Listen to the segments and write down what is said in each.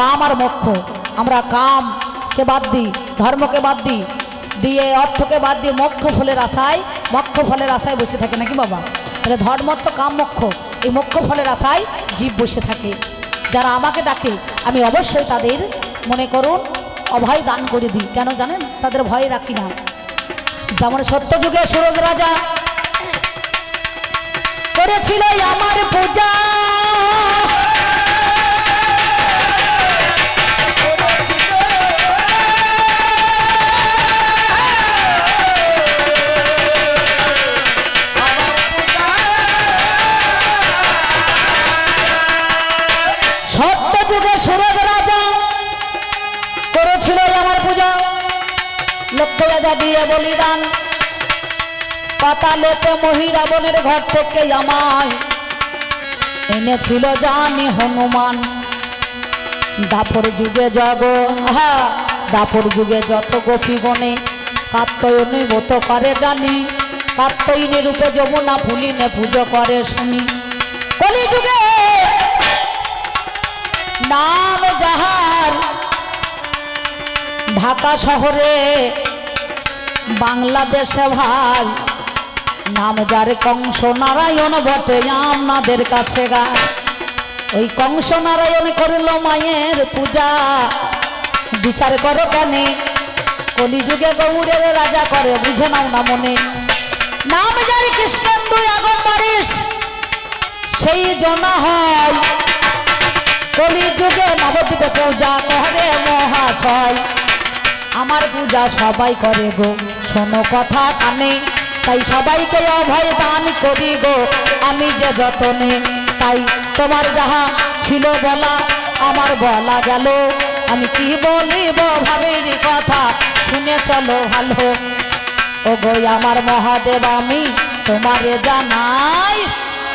কাম আর মোক্ষ। আমরা কামকে বাদ দিই, ধর্মকে বাদ দিই, দিয়ে অর্থকে বাদ দিয়ে মোক্ষ ফলের আশায় বসে থাকে নাকি বাবা? তাহলে ধর্ম তো কাম মোক্ষ, এই মোক্ষ ফলের আশায় জীব বসে থাকে। যারা আমাকে ডাকে আমি অবশ্যই তাদের মনে করুন অভয় দান করে দিই। কেন জানেন? তাদের ভয় রাখি না। যেমন সত্যযুগে সুরজ রাজা করেছিল আমার পূজা, সত্যযুগে সুরজ রাজা করেছিল আমার পূজা, লক্ষ রাজা দিয়ে বলিদান, পাতালেতে মহিরাবণের ঘর থেকে আমায় এনেছিল জানি হনুমান। দাপর যুগে দাপর যুগে যত গোপীগণে কাত্যায়নী ব্রত করে জানি, কাত্যায়নী রূপে যমুনা ফুলিনে পুজো করে শুনি। কলি যুগে নাম যাহার ঢাকা শহরে বাংলাদেশে ভাই, নাম যার কংস নারায়ণ বটে আপনাদের কাছে গায়। ওই কংস নারায়ণ করল মায়ের পূজা, বিচার করো কেন? কলিযুগে গৌরের রাজা করে বুঝে নাও না মনে। নাম যার কৃষ্ণেন্দু আগমবারিশ সেই জনা হয়, কলিযুগে নবদ্বীপে পূজা করে মহাশয়। আমার পূজা সবাই করে গো, শোনো কথা কানে, তাই সবাইকে অভয় দান করি গো আমি যে যতনে। তাই তোমার যাহা ছিল বলা আমার বলা গেল, আমি কি বলিব ভাবের কথা শুনে চলো ভালো। ও গো আমার মহাদেব আমি তোমারে জানাই,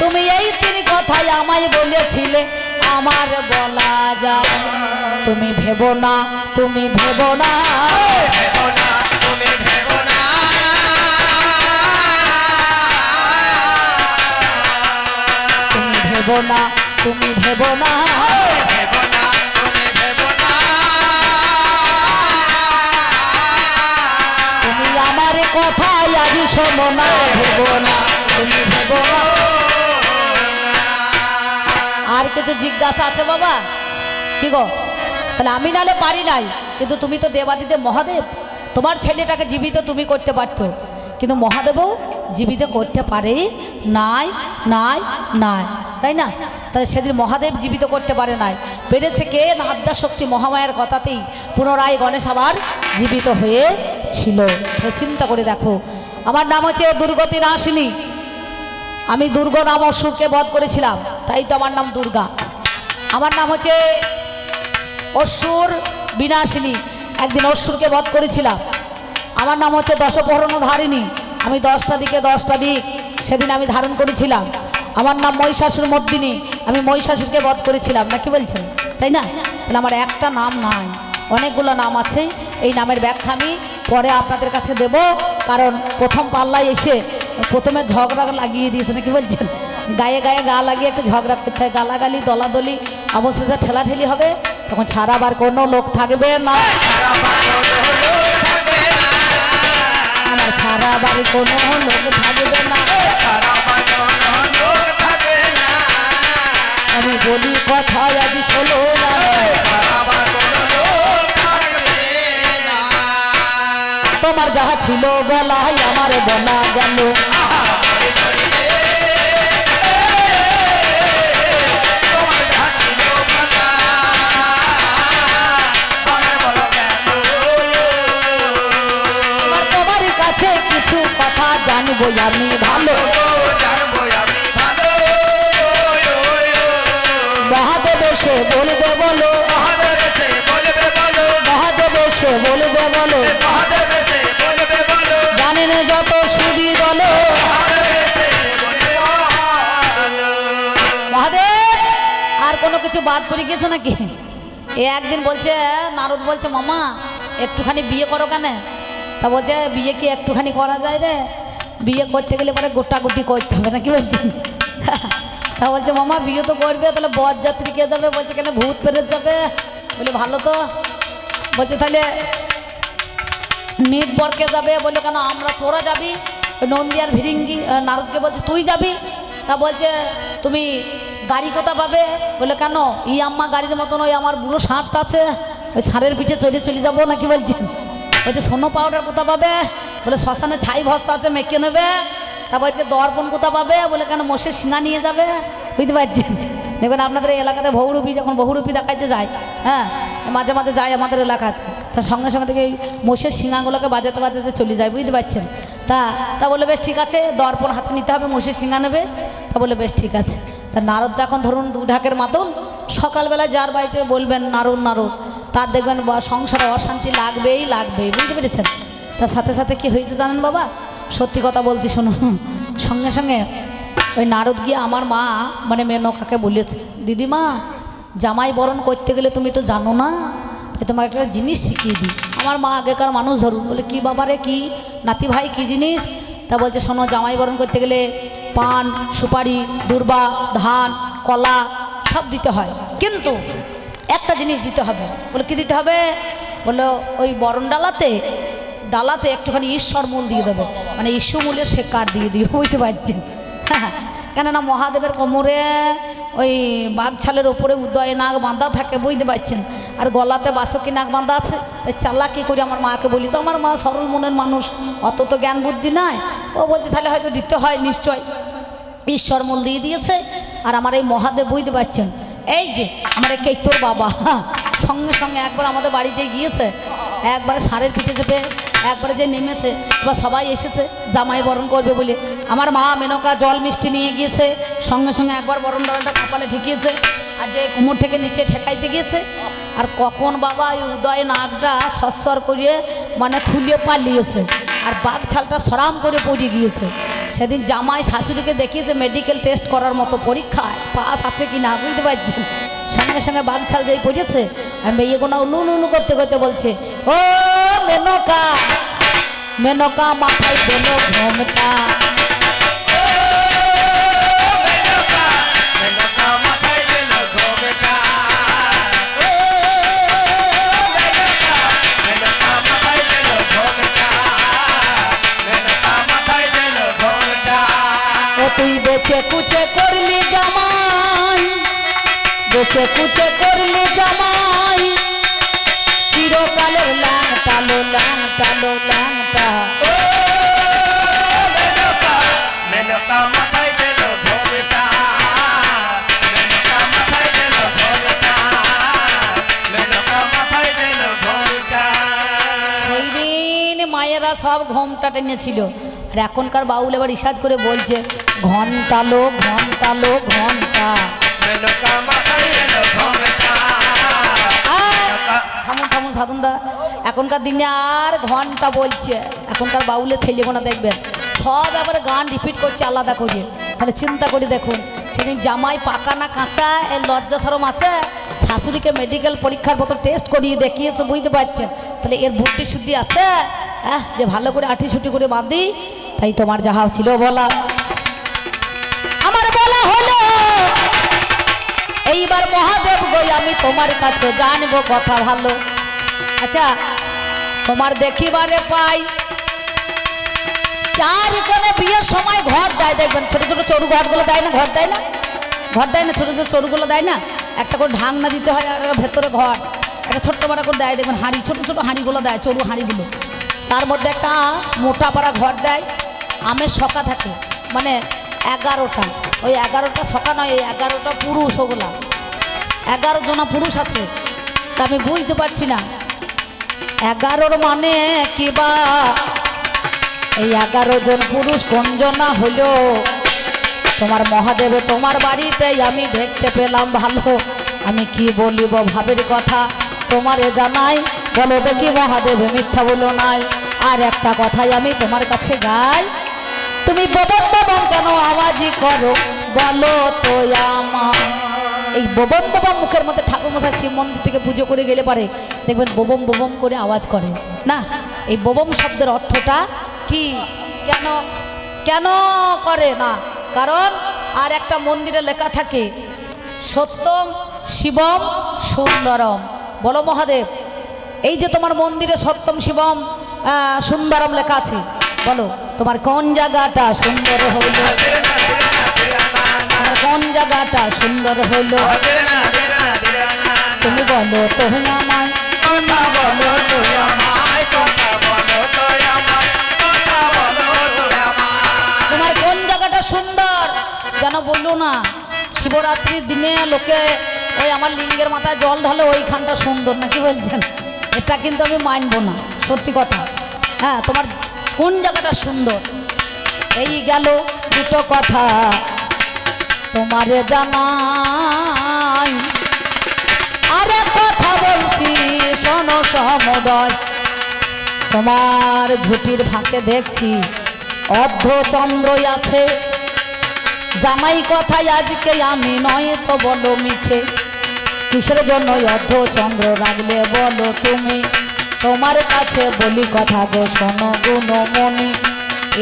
তুমি এই তিন কথাই আমায় বলেছিলে আমার বলা যায়। তুমি ভেবো না, তুমি ভেবো না, তুমি ভেবো না, তুমি ভেবো না, তুমি ভেবো না, তুমি আমার কথাই আজ শোনো না, ভেবো না, তুমি ভেবো না। আর কিছু জিজ্ঞাসা আছে বাবা? কি গো? তাহলে আমি নালে পারি নাই, কিন্তু তুমি তো দেবাদিদেব মহাদেব, তোমার ছেলেটাকে জীবিত তুমি করতে পারতো, কিন্তু মহাদেবও জীবিত করতে পারে নাই নাই নাই, তাই না? তাহলে সেদিন মহাদেব জীবিত করতে পারে নাই, পেরেছে কে? না আদ্যাশক্তি মহামায়ার কথাতেই পুনরায় গণেশ আবার জীবিত হয়েছিল। চিন্তা করে দেখো, আমার নাম হচ্ছে দুর্গতি নাশিনী, আমি দুর্গ নাম অসুরকে বধ করেছিলাম, তাই তো আমার নাম দুর্গা। আমার নাম হচ্ছে অসুর বিনাশিনী, একদিন অসুরকে বধ করেছিলাম। আমার নাম হচ্ছে দশপ্রহরণধারিণী, আমি 10টা দিকে 10টা দিক সেদিন আমি ধারণ করেছিলাম। আমার নাম মহিষাসুর মর্দিনী, আমি মহিষাসুরকে বধ করেছিলাম, না কি বলছেন? তাই না? তাহলে আমার একটা নাম নাই, অনেকগুলো নাম আছে। এই নামের ব্যাখ্যা আমি পরে আপনাদের কাছে দেব, কারণ প্রথম পাল্লায় এসে প্রথমে ঝগড়া লাগিয়ে দিয়েছে, না কি বলছেন? গায়ে গায়ে গা লাগিয়ে একটু ঝগড়া করতে হয়, গালাগালি দলাদলি, অবশেষে ঠেলাঠেলি হবে, তখন ছাড়াবার কোনো লোক থাকবে না, আমার ছাড়াবার কোনো লোক থাকবে না। আমি বলি কথা আজ শোনো না, তোমার যাহা ছিল বলা আমার বলা গেল। তোমার কাছে কিছু কথা জানবো আমি ভালো, মহাদেব সে বলবে বলো, মহাদেব সে বলবে বলো, জানেন যত সুদি বলো। মহাদেব আর কোনো কিছু বাদ পড়ে গেছে নাকি? এ একদিন বলছে, নারদ বলছে মামা একটুখানি বিয়ে করো কেন? তা বলছে বিয়ে কি একটুখানি করা যায় রে, বিয়ে করতে গেলে পরে গোটাগুটি করতে হবে, নাকি বলছেন? তা বলছে মামা বিয়ে তো করবে, তাহলে বরযাত্রী কে যাবে? বলছে কেন ভূত প্রেত যাবে। বলে ভালো তো। বলছে তাহলে নিট বরকে যাবে? বলে কেন আমরা, তোরা যাবি? নন্দী আর ভিরিঙ্গি নারদকে বলছে তুই যাবি। তা বলছে তুমি গাড়ি কোথা পাবে? বলে কেন ই আম্মা গাড়ির মতন ওই আমার বুড়ো ষাঁড়টা আছে, ওই ষাঁড়ের পিঠে চলে যাবো নাকি? বলছেন বলছে সোনো পাউডার কোথা পাবে? বলে শ্মশানে ছাই ভরসা আছে, মেখে নেবে। তা বলছে দর্পণ কোথা পাবে? বলে কেন মোষের শিঙা নিয়ে যাবে। বুঝতে পারছেন? দেখবেন আপনাদের এই এলাকাতে বহুরূপী যখন বহুরূপী দেখাইতে যায়, হ্যাঁ মাঝে মাঝে যায় আমাদের এলাকাতে, তার সঙ্গে সঙ্গে থেকে মোষের শিঙাগুলোকে বাজাতে বাজাতে চলে যায়। বুঝতে পারছেন? তা বলে বেশ ঠিক আছে, দর্পণ হাতে নিতে হবে, মোষের শিঙা নেবে। তা বলে বেশ ঠিক আছে। তা নারদ এখন ধরুন 2 ঢাকের মাতন, সকালবেলা যার বাড়িতে বলবেন নারদ, তার দেখবেন সংসারে অশান্তি লাগবেই। বুঝতে পেরেছেন? তার সাথে সাথে কি হয়েছে জানেন বাবা? সত্যি কথা বলছি শুনুন। সঙ্গে সঙ্গে ওই নারদ গিয়ে আমার মা মানে মেনকাকে বলেছে, দিদিমা জামাই বরণ করতে গেলে তুমি তো জানো না, তাই তোমাকে একটা জিনিস শিখিয়ে দিই। আমার মা আগেকার মানুষ ধরুন। বলে কি বাবারে, কি নাতি ভাই, কি জিনিস? তা বলছে শোনো, জামাই বরণ করতে গেলে পান, সুপারি, দুর্বা, ধান, কলা সব দিতে হয়, কিন্তু একটা জিনিস দিতে হবে। বলে কি দিতে হবে? বললো ওই বরণ ডালাতে একটুখানি ঈশ্বর মূল দিয়ে দেবে, মানে ঈশ্বর মূলের সে কাঠ দিয়ে দিও। বুঝতে পারছেন? হ্যাঁ, কেননা মহাদেবের কোমরে ওই বাঘছালের ওপরে উদয় নাগ বাঁধা থাকে। বুঝতে পারছেন? আর গলাতে বাসকি নাগ বাঁধা আছে। তাই চালাকি করে আমার মাকে বলি, তো আমার মা সরল মনের মানুষ, অত তো জ্ঞান বুদ্ধি নাই। ও বলছে তাহলে হয়তো দিতে হয় নিশ্চয়। ঈশ্বর মূল দিয়ে দিয়েছে। আর আমার এই মহাদেব, বুঝতে পারছেন, এই যে আমার এই তোর বাবা সঙ্গে সঙ্গে একবার আমাদের বাড়িতে গিয়েছে, একবারে ষাঁড়ের পিঠে চেপে একবারে যে নেমেছে। এবার সবাই এসেছে জামাই বরণ করবে বলে। আমার মা মেনকা জল মিষ্টি নিয়ে গিয়েছে, সঙ্গে সঙ্গে একবার বরণ ডালটা কপালে ঠেকিয়েছে, আর যে কোমর থেকে নিচে ঠেকাইতে গিয়েছে। আর কখন বাবা ওই উদয় নাগটা সস্বর করিয়ে মানে খুলিয়ে পালিয়েছে, আর বাঘ ছালটা সরাম করে পড়ে গিয়েছে। সেদিন জামাই শাশুড়িকে দেখিয়েছে মেডিকেল টেস্ট করার মতো, পরীক্ষায় পাস আছে কি না। বুঝতে পারছেন? সঙ্গে সঙ্গে বাঘ ছাল যেই পড়েছে, আর মেয়েগুলো লুলু করতে করতে বলছে, ও মেনকা মাথায় দিল ঘোমটা। তুই বেচে কুচে করলি জামাই, বেচে কুচে করলি জামাই, চিরকালের ল্যাংটা লো ল্যাংটা লো ল্যাংটা। মেনকা মাথায় দিল ঘোমটা, মেনকা মাথায় দিল ঘোমটা, মেনকা মাথায় দিল ঘোমটা। সেই দিন মায়েরা সব ঘোমটা টেনেছিল। আর এখনকার বাউল এবার রিসার্চ করে বলছে ঘন্টা লো ঘন্টা লো ঘন্টা। থামুন সাধনদা, এখনকার দিনে আর ঘন্টা বলছে। এখনকার বাউলের ছেলেগুলো দেখবেন সব এবারে গান রিপিট করছে আলাদা করে। তাহলে চিন্তা করে দেখুন, সেদিন জামাই পাকা না কাঁচা এর লজ্জা সরম আছে, শাশুড়িকে মেডিকেল পরীক্ষার মতো টেস্ট করিয়ে দেখিয়েছে। বুঝতে পারছেন? তাহলে এর বুদ্ধি শুদ্ধি আছে যে ভালো করে আঠি ছুটি করে বাঁধি। তাই তোমার যাহা ছিল বলা আমার বলা হলো। এইবার মহাদেব গই আমি তোমার কাছে জানবো কথা ভালো। আচ্ছা, তোমার দেখিবারে পাই চার কোণে বিয়ের সময় ঘর দেয়, দেখবেন ছোট ছোট চরু ঘরগুলো দেয় না, ঘর দেয় না, ঘর দেয় না, ছোট ছোট চরুগুলো দেয় না, একটা করে ঢাকনা দিতে হয়, আর ভেতরে ঘর একটা ছোট্ট বড় করে দেয়। দেখবেন হাঁড়ি, ছোট ছোট হাঁড়িগুলো দেয়, চরু হাঁড়িগুলো, তার মধ্যে একটা মোটা পাড়া ঘর দেয়। আমের শকা থাকে, মানে 11টা, ওই 11টা শকা নয়, ওই 11টা পুরুষ, ওগুলা 11 জনা পুরুষ আছে। তা আমি বুঝতে পারছি না 11 মানে কি বা এই 11 জন পুরুষ কোন জনা হলো। তোমার মহাদেবে তোমার বাড়িতে আমি দেখতে পেলাম ভালো। আমি কি বলিব ভাবের কথা তোমারে জানাই, বলো দেখি মহাদেবে মিথ্যা বলো নাই। আর একটা কথাই আমি তোমার কাছে গাই, তুমি ববম ববম কেন আওয়াজই করো বলো তো আমার। এই ববম ববম মুখের মধ্যে ঠাকুর মশাই শিব মন্দির থেকে পুজো করে গেলে পারে দেখবেন ববম ববম করে আওয়াজ করে না। এই ববম শব্দের অর্থটা কি, কেন কেন করে না? কারণ আর একটা মন্দিরে লেখা থাকে সত্যম শিবম সুন্দরম। বলো মহাদেব, এই যে তোমার মন্দিরে সত্যম শিবম সুন্দরম লেখা আছে, বলো তোমার কোন জায়গাটা সুন্দর হইল, তোমার কোন জায়গাটা সুন্দর হইল, তুমি বলো তো আমায়, তোমার কোন জায়গাটা সুন্দর যেন বললো না। শিবরাত্রির দিনে লোকে ওই আমার লিঙ্গের মাথায় জল ঢালে ওইখানটা সুন্দর না, কি বলছেন? এটা কিন্তু আমি মানবো না, সত্যি কথা। হ্যাঁ, তোমার কোন জায়গাটা সুন্দর। এই গেল দুটো কথা তোমারে জানাই, আরে কথা বলছি শোনো সমুদয়। তোমার ঝুটির ফাঁকে দেখছি অর্ধচন্দ্রই আছে, জামাই কথায় আজকে আমি নয় তো বলো মিছে, কিসের জন্য অর্ধচন্দ্র রাখলে বলো তুমি, তোমার কাছে বলি কথা গো শোনো গুণমণি,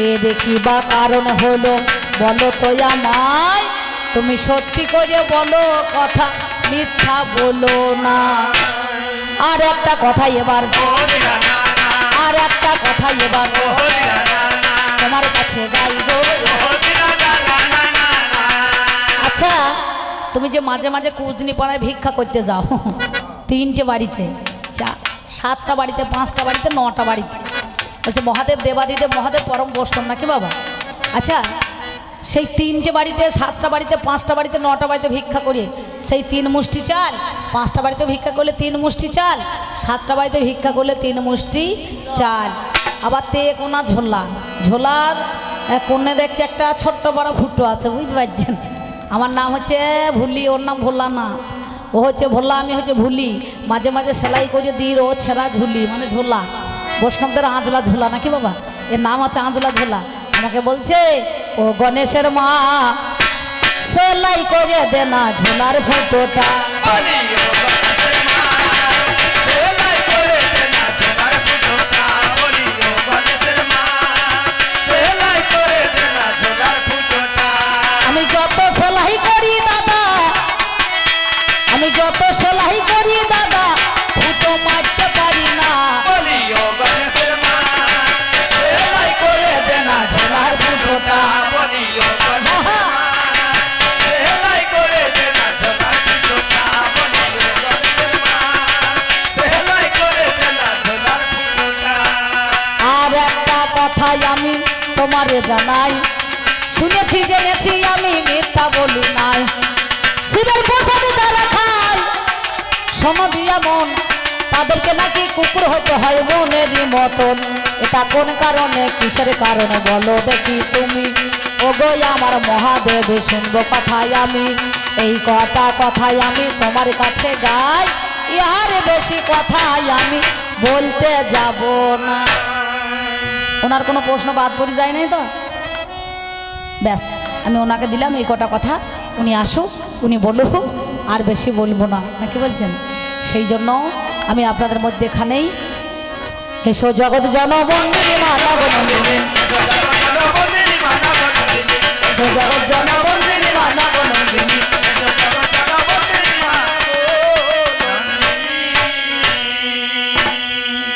এর কি বা কারণ হলো বলো তো আমায়, তুমি সত্যি করে বলো কথা মিথ্যা বলো না। আর একটা কথা এবার, আর একটা কথা এবার তোমার কাছে গাইবো। আচ্ছা, তুমি যে মাঝে মাঝে কুজনি পাড়ায় ভিক্ষা করতে যাও, 3টে বাড়িতে, 7টা বাড়িতে, 5টা বাড়িতে, 9টা বাড়িতে, বলছে মহাদেব দেবাদিদেব মহাদেব পরম বৈষ্ণব নাকি বাবা? আচ্ছা, সেই 3টে বাড়িতে, 7টা বাড়িতে, 5টা বাড়িতে, 9টা বাড়িতে ভিক্ষা করে সেই 3 মুষ্টি চাল, 5টা বাড়িতে ভিক্ষা করলে 3 মুষ্টি চাল, 7টা বাড়িতে ভিক্ষা করলে 3 মুষ্টি চাল, আবার কোনা ঝোলা, ঝোলার কোণে দেখছি একটা ছোট্ট বড় ফুটো আছে, বুঝতে পারছেন? আমার নাম হচ্ছে ভুলি, ওর নাম ভোলা না, ও হচ্ছে ভোলা, আমি হচ্ছে ভুলি। মাঝে মাঝে সেলাই করে দিই, ও ছেঁড়া ঝুলি মানে ঝোলা, বৈষ্ণবদের আঁজলা ঝোলা নাকি বাবা? এর নাম আছে আঁজলা ঝোলা। আমাকে বলছে ও গণেশের মা সেলাই করে দে না ঝোলার ফুটোটা, আমি যত সেলাই করি দাদা, আমি যত সেলাই করি দাদা ফুটো মারতে পারি না, সেলাই করে দে না ঝোলার ফুটোটা। আর একটা কথাই আমি তোমারে জানাই, শুনেছি জেনেছি আমি মিথ্যা বলি নাই, শিবের প্রসাদে যারা খায় সোনা দিয়া মন, তাদেরকে নাকি কুকুর হতে হয় মনেরই মতন। এটা কোন কারণে, কিসের কারণে বলো দেখি তুমি, ও গো আমার মহাদেব শুনবো কথাই আমি, এই কটা কথাই আমি তোমার কাছে গাই, ইহার বেশি কথাই আমি বলতে যাব না। ওনার কোনো প্রশ্ন বাদ পড়ে যায় নাই তো? ব্যাস, আমি ওনাকে দিলাম এই কটা কথা, উনি আসুক, উনি বলুক, আর বেশি বলবো না, নাকি বলছেন? সেই জন্য আমি আপনাদের মধ্যে এখানেই, এসো জগৎ জনবন্দিনী মানব নন্দিনী, এসো জগৎ জনবন্দিনী মানব নন্দিনী,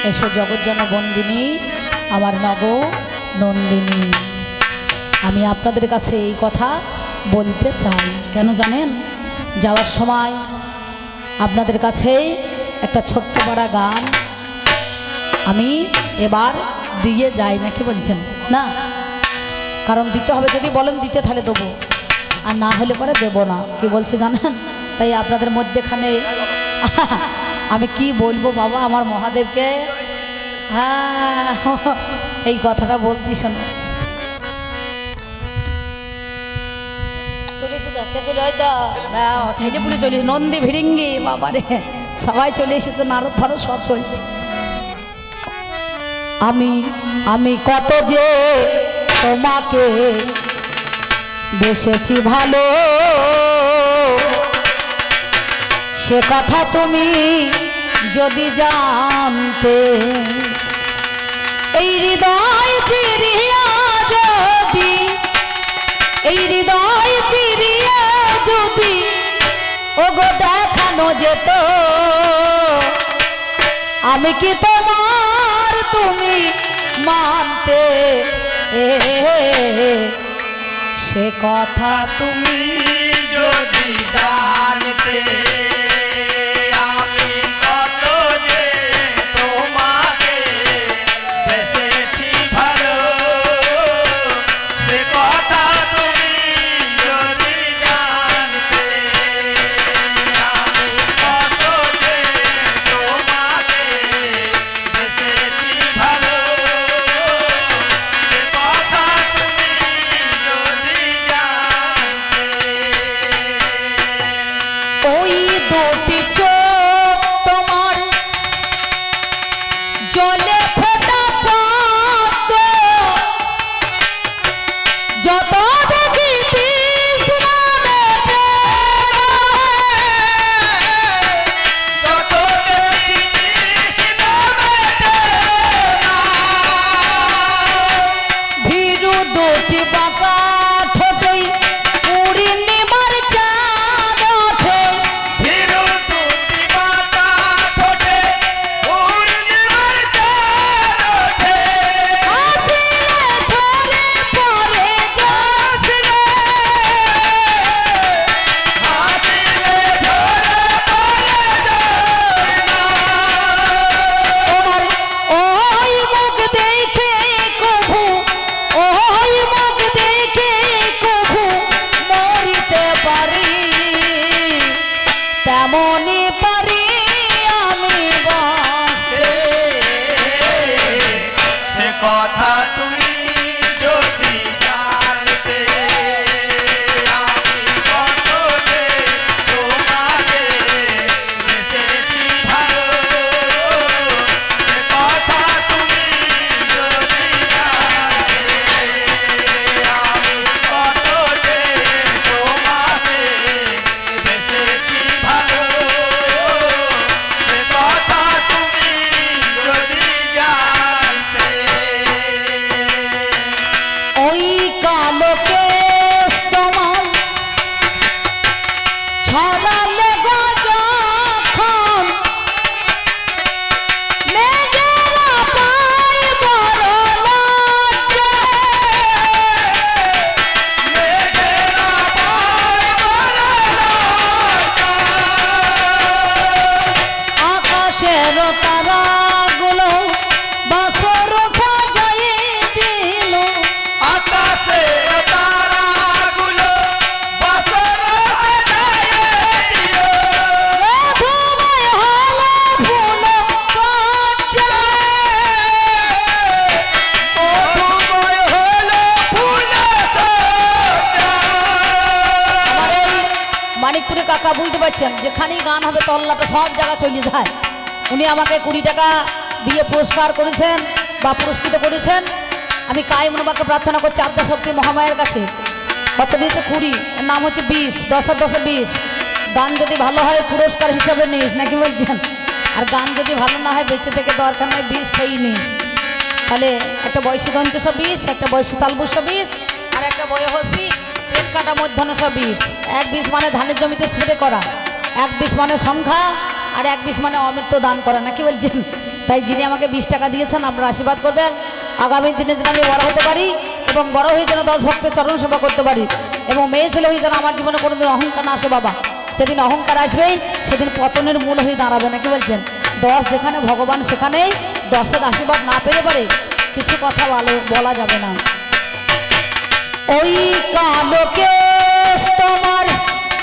এসো জগৎ জনবন্দিনী আমার নব নন্দিনী। আমি আপনাদের কাছে এই কথা বলতে চাই, কেন জানেন? যাওয়ার সময় আপনাদের কাছে একটা ছোট্ট বড় গান আমি এবার দিয়ে যাই, নাকি বলছেন? না, কারণ দিতে হবে, যদি বলেন দিতে তাহলে দেবো, আর না হলে পরে দেবো না, কি বলছে জানেন? তাই আপনাদের মধ্যেখানে আমি কি বলবো বাবা আমার মহাদেবকে, হ্যাঁ এই কথাটা বলছি শোন। চলে এসেছে, কে চলে হয়তো ছেলে পুলে চলে, নন্দী ভিড়িঙ্গি বাবারে সবাই চলে এসেছে, নারদ ফারদ সব চলছে। আমি আমি কত যে তোমাকে বেসেছি ভালো, সে কথা তুমি যদি জানতে, এই হৃদয় চিরিয়া যদি, এই হৃদয় চিরিয়া যদি ও গো দেখানো যেত আমি কি তোমার তুমি মানতে সে কথা তুমি যদি জানতে আমি কত যে তোমাকে বেসেছি ভালো সে কথা তুমি যদি জানতে আমি কত যে তোমাকে বেসেছি ভালো সে কথা তুমি যদি জানতে ওই দুটি চোখ তোমার জলে ফোটা পদ্ম যত দেখি তৃষ্ণা মেটে যত দেখি তৃষ্ণা মেটে না ভীরু দুটি বাঁকা ঠোঁটেই পূর্ণিমার চাঁদ ওঠে ভীরু দুটি বাঁকা ঠোঁটে পূর্ণিমার চাঁদ ওঠে হাসিলে ঝরে পড়ে যশ রে হাসিলে ঝরে পড়ে তোমার ওই মুখ দেখে কভু ওই মুখ দেখে কভু মরিতে পারি তেমনি পারি আমি বাঁচতে সে কথা তুমি যদি জানতে আমি কত যে তোমাকে বেসেছি ভালো সে কথা তুমি যদি জানতে আমি কত যে তোমাকে বেসেছি ভালো সে কথা তুমি যদি জানতে ওই কালো কেশ তোমার ছড়ালে গো যখন মেঘেরা পায় বড় লজ্জা মেঘেরা পায় বড় লজ্জা আকাশের তারাগুলো বাসর সাজাই দিল আকাশের তারাগুলো বাসর সাজায়ে দিল মধুময় হলো ফুল সজ্জা মধুময় হলো ফুলে সজ্জা আমার এই মানিকপুরে কাকা বুঝতে পারছেন যেখানেই গান হবে তল্লাটা সব জায়গা চলে যায় উনি আমাকে 20 টাকা দিয়ে পুরস্কার করেছেন বা পুরস্কৃত করেছেন আমি কায়মনোবাক্যে প্রার্থনা করছি আদ্যা শক্তি মহামায়ের কাছে কত দিয়েছে 20 এর নাম হচ্ছে 20 10 10 20 গান যদি ভালো হয় পুরস্কার হিসাবে নিস নাকি বলছেন আর গান যদি ভালো না হয় বেঁচে থেকে দরকার নাই 20 খেয়েই নিস তাহলে একটা বয়সী দন্ত 20 একটা বয়সী তালবু 20 আর একটা বয়সী পেট কাটা মধ্যাহ্ন 20 এক 20 মানে ধানের জমিতে স্প্রে করা এক 20 মানে সংখ্যা আর এক 20 মানে অমৃত দান করা নাকি বলছেন তাই যিনি আমাকে 20 টাকা দিয়েছেন আপনারা আশীর্বাদ করবেন আগামী দিনে যেন আমি বড় হতে পারি এবং বড় হয়ে যেন 10 ভক্তের চরণ সেবা করতে পারি এবং মেয়ে ছেলে হয়ে যেন আমার জীবনে কোনোদিন অহংকার না আসে বাবা যেদিন অহংকার আসবে সেদিন পতনের মূল হয়ে দাঁড়াবে নাকি বলছেন 10 যেখানে ভগবান সেখানেই 10-এর আশীর্বাদ না পেলে পারে কিছু কথা বলা যাবে না ওই কালো কেশ তোমার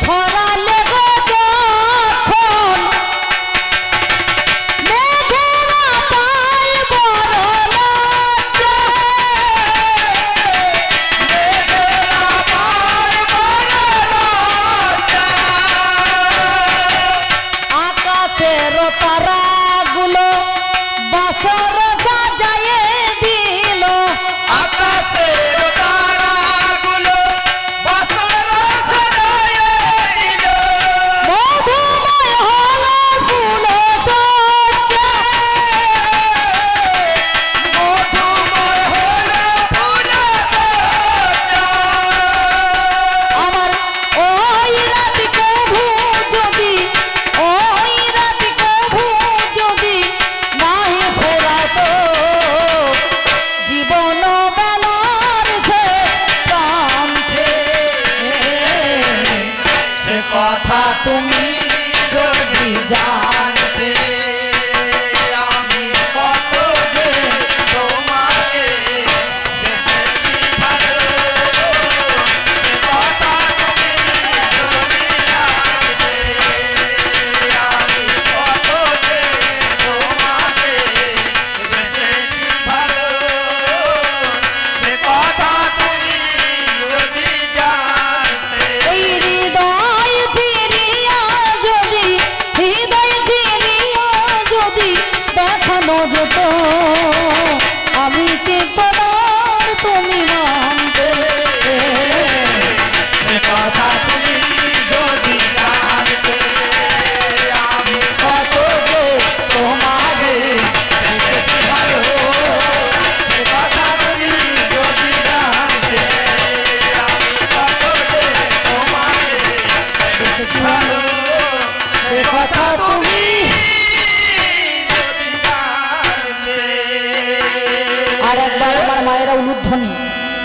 ছড়ালে গো যখন মেঘেরা পায় বড় লজ্জা মেঘেরা পায় বড় লজ্জা আকাশের তারাগুলো বাসর সাজায়ে দিল আকাশের তারাগুলো বাসর সাজায়ে দিল মধুময় হলো ফুল সজ্জা মধুময় হলো ফুলে সজ্জা আমার ওই রাত কভু যদি যত আমি কি তোমার তুমি মানতে সে কথা তুমি যদি জানতে আমি কত যে তোমাদের বেশি ভালো সে কথা তুমি যদি জানতে আমি কত যে তোমাকে বেশি ভালো সে কথা তুমি যদি জানতে। আর একবার আমার মায়েরা উলুধ্বনি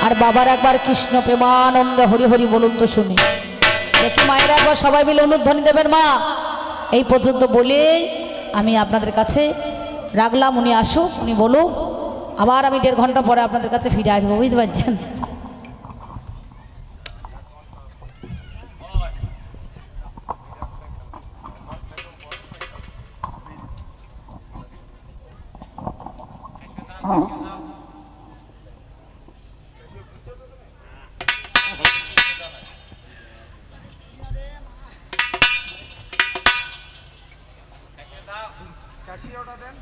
আর বাবার একবার কৃষ্ণ প্রেমানন্দে হরি হরি বলুন তো শুনি দেখি মায়েরা একবার সবাই মিলে উলুধ্বনি দেবেন মা। এই পর্যন্ত বলে আমি আপনাদের কাছে রাখলাম, উনি আসুক, উনি বলুক, আবার আমি 1.5 ঘন্টা পরে আপনাদের কাছে ফিরে আসবো, বুঝতে পারছেন। ক্যাশিয়ারটা দেন।